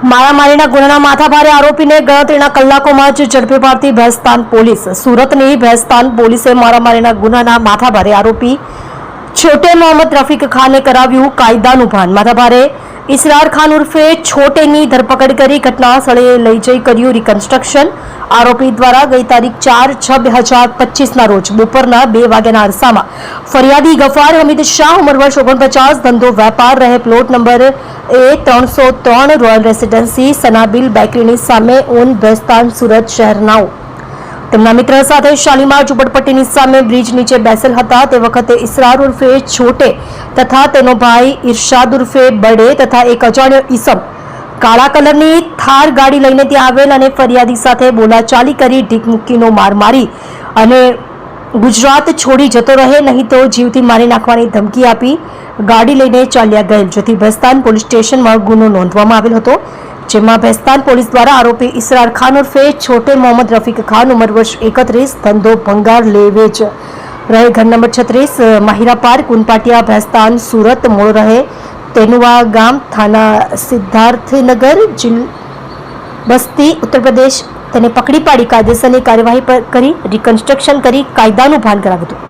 મારામારીના ગુનાના માથાભારે આરોપીને ગણતરીના કલાકોમાં જ ઝડપી પાડતી ભેસ્તાન પોલીસ। સુરતની ભેસ્તાન પોલીસે મારામારીના ગુનાના માથાભારે આરોપી છોટે મોહમ્મદ રફીક ખાને કરાવ્યું કાયદાનું ભાન। માથાભારે ઇસરાર ખાન ઉર્ફે છોટેની ધરપકડ કરી ઘટના સ્થળે લઈ જઈ કર્યું રિકન્સ્ટ્રક્શન। આરોપી દ્વારા ગઈ તારીખ 4/6/2025ના રોજ બપોરના 2 વાગ્યાના અરસામાં ફરિયાદી ગફાર હમીદ શાહ ઉંમર વર્ષ 49 ધંધો વેપાર રહે plot number A303 royal residency સનાબિલ બેકરીની સામે ઓન ભેસ્તાન સુરત શહેરનાઓ તેમના મિત્ર સાથે શાલીમાર ઝુંપડપટ્ટીની સામે બ્રિજ નીચે બેસેલ હતા। તે વખતે ઇસરાર ઉર્ફે છોટે તથા તેનો ભાઈ ઇરશાદ ઉર્ફે બડે તથા એક અજાણ્યો ઈસમ કાળા કલરની થાર ગાડી લઈને ત્યાં આવેલ અને ફરિયાદી સાથે બોલાચાલી કરી ઢીકમુક્કીનો માર મારી અને ગુજરાત છોડી જતો રહે નહીં તો જીવથી મારી નાખવાની ધમકી આપી ગાડી લઈને ચાલ્યા ગયેલ, જેથી ભેસ્તાન પોલીસ સ્ટેશનમાં ગુનો નોંધવામાં આવેલ હતો। જેમાં ભેસ્તાન પોલીસ દ્વારા આરોપી ઇસરાર ખાન ઉર્ફે છોટે મોહમ્મદ રફીક ખાન ઉંમર વર્ષ 31 ધંધો ભંગાર લે વેચ રહે ઘર નંબર 36 માહિરા પાર્ક ઉનપાટિયા ભેસ્તાન સુરત મૂળ રહે તેનુવા ગામ થાના સિદ્ધાર્થનગર બસ્તી ઉત્તર પ્રદેશ તેને પકડી પાડી કાયદેસરની કાર્યવાહી કરી રિકન્સ્ટ્રક્શન કરી કાયદાનું ભાન કરાવ્યું હતું।